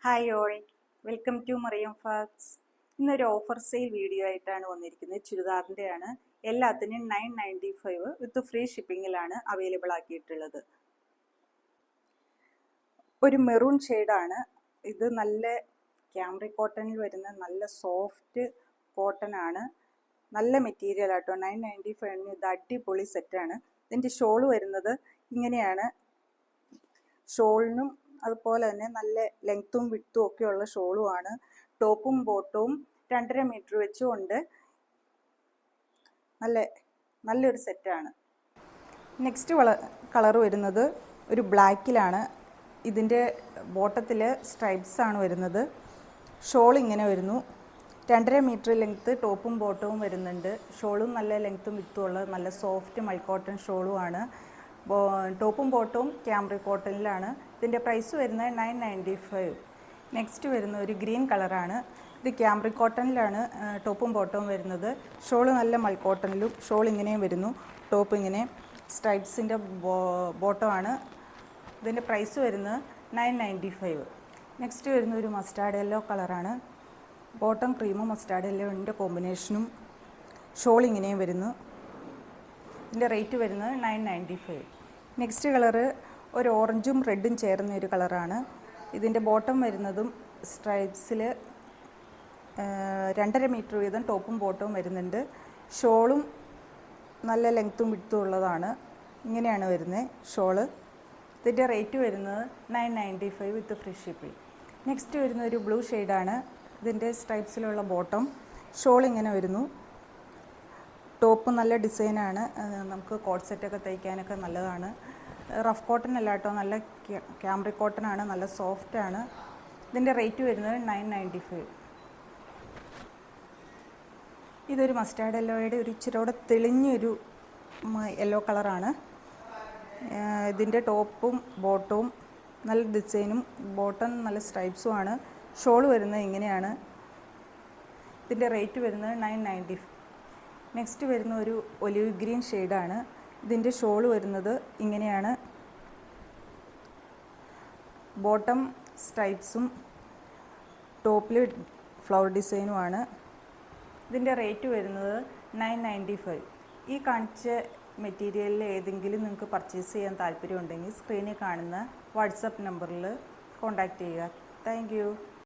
Hi all, welcome to Mariyam facts. ഇന്നൊരു offer sale video ആയിട്ടാണ് വന്നിരിക്കുന്നത്. ചുരിദാറിൻ്റെയാണ്. എല്ലാത്തിനും 995 വിത്ത് ഫ്രീ ഷിപ്പിങ്ങിലാണ് അവൈലബിൾ ആക്കിയിട്ടുള്ളത്. ഒരു മെറൂൺ ഷെയ്ഡാണ് ഇത്. നല്ല ക്യാമ്പ്രിക് കോട്ടണിൽ വരുന്ന നല്ല സോഫ്റ്റ് കോട്ടൺ ആണ്. നല്ല മെറ്റീരിയൽ ആട്ടോ. 995 ഇത് അടിപൊളി സെറ്റാണ്. ഇതിൻ്റെ ഷോൾ വരുന്നത് ഇങ്ങനെയാണ്. ഷോളിനും അതുപോലെ തന്നെ നല്ല ലെങ്ത്തും വിഡ്ത്തും ഒക്കെയുള്ള ഷോളുമാണ്. ടോപ്പും ബോട്ടവും 2.5 മീറ്റർ വെച്ചുകൊണ്ട് നല്ലൊരു സെറ്റാണ്. നെക്സ്റ്റ് കളർ വരുന്നത് ഒരു ബ്ലാക്കിലാണ്. ഇതിൻ്റെ ബോട്ടത്തിൽ സ്ട്രൈപ്സ് ആണ് വരുന്നത്. ഷോൾ ഇങ്ങനെ വരുന്നു. 2.5 മീറ്റർ ലെങ്ത്ത് ടോപ്പും ബോട്ടവും വരുന്നുണ്ട്. ഷോളും നല്ല ലെങ്ത്തും വിഡ്ത്തും ഉള്ള നല്ല സോഫ്റ്റ് മൽക്കോട്ടൺ ഷോളുമാണ്. ടോപ്പും ബോട്ടവും ക്യാമ്പ്രിക് കോട്ടണിലാണ്. ഇതിൻ്റെ പ്രൈസ് വരുന്നത് 995. നെക്സ്റ്റ് വരുന്ന ഒരു ഗ്രീൻ കളറാണ്. ഇത് ക്യാമ്പ്രിക് കോട്ടണിലാണ് ടോപ്പും ബോട്ടവും വരുന്നത്. ഷോള് നല്ല മൽക്കോട്ടണിലും ഷോൾ ഇങ്ങനെയും വരുന്നു. ടോപ്പ് ഇങ്ങനെ സ്ട്രൈപ്സിൻ്റെ ബോട്ടമാണ്. ഇതിൻ്റെ പ്രൈസ് വരുന്നത് 995. നെക്സ്റ്റ് വരുന്ന ഒരു മസ്റ്റാർഡ് യെല്ലോ കളറാണ്. ബോട്ടം ക്രീമും മസ്റ്റാർഡ് യെല്ലോൻ്റെ കോമ്പിനേഷനും ഷോൾ ഇങ്ങനെയും വരുന്നു. ഇതിൻ്റെ റേറ്റ് വരുന്നത് 995. നെക്സ്റ്റ് കളറ് ഒരു ഓറഞ്ചും റെഡും ചേർന്ന ഒരു കളറാണ്. ഇതിൻ്റെ ബോട്ടം വരുന്നതും സ്ട്രൈപ്സിൽ 2.5 മീറ്റർ വീതം ടോപ്പും ബോട്ടവും വരുന്നുണ്ട്. ഷോളും നല്ല ലെങ്ത്തും വിഡ്ത്തും ഉള്ളതാണ്. ഇങ്ങനെയാണ് വരുന്നത് ഷോള്. ഇതിൻ്റെ റേറ്റ് വരുന്നത് 995 വിത്ത് ഫ്രീ ഷിപ്പിംഗ്. നെക്സ്റ്റ് വരുന്ന ഒരു ബ്ലൂ ഷെയ്ഡാണ്. ഇതിൻ്റെ സ്ട്രൈപ്സിലുള്ള ബോട്ടം, ഷോൾ ഇങ്ങനെ വരുന്നു. ടോപ്പ് നല്ല ഡിസൈനാണ്. നമുക്ക് കോട്ട് സെറ്റൊക്കെ തയ്ക്കാനൊക്കെ നല്ലതാണ്. റഫ് കോട്ടൺ അല്ല കേട്ടോ, നല്ല ക്യാമ്പ്രിക് കോട്ടൺ ആണ്. നല്ല സോഫ്റ്റാണ്. ഇതിൻ്റെ റേറ്റ് വരുന്നത് 995. ഇതൊരു മസ്റ്റാർഡ് യെല്ലോയുടെ ഒരു ഇച്ചിരി തെളിഞ്ഞൊരു യെല്ലോ കളറാണ്. ഇതിൻ്റെ ടോപ്പും ബോട്ടവും നല്ല ഡിസൈനും ബോട്ടം നല്ല സ്ട്രൈപ്സും ആണ്. ഷോൾ വരുന്നത് ഇങ്ങനെയാണ്. ഇതിൻ്റെ റേറ്റ് വരുന്നത് 995. നെക്സ്റ്റ് വരുന്ന ഒരു ഒലിവ് ഗ്രീൻ ഷെയ്ഡാണ്. ഇതിൻ്റെ ഷോൾ വരുന്നത് ഇങ്ങനെയാണ്. ബോട്ടം സ്ട്രൈപ്സും ടോപ്പിൽ ഫ്ലവർ ഡിസൈനുമാണ്. ഇതിൻ്റെ റേറ്റ് വരുന്നത് 995. ഈ കാണിച്ച മെറ്റീരിയലിൽ ഏതെങ്കിലും നിങ്ങൾക്ക് പർച്ചേസ് ചെയ്യാൻ താല്പര്യമുണ്ടെങ്കിൽ സ്ക്രീനിൽ കാണുന്ന വാട്സപ്പ് നമ്പറിൽ കോൺടാക്റ്റ് ചെയ്യുക. Thank you.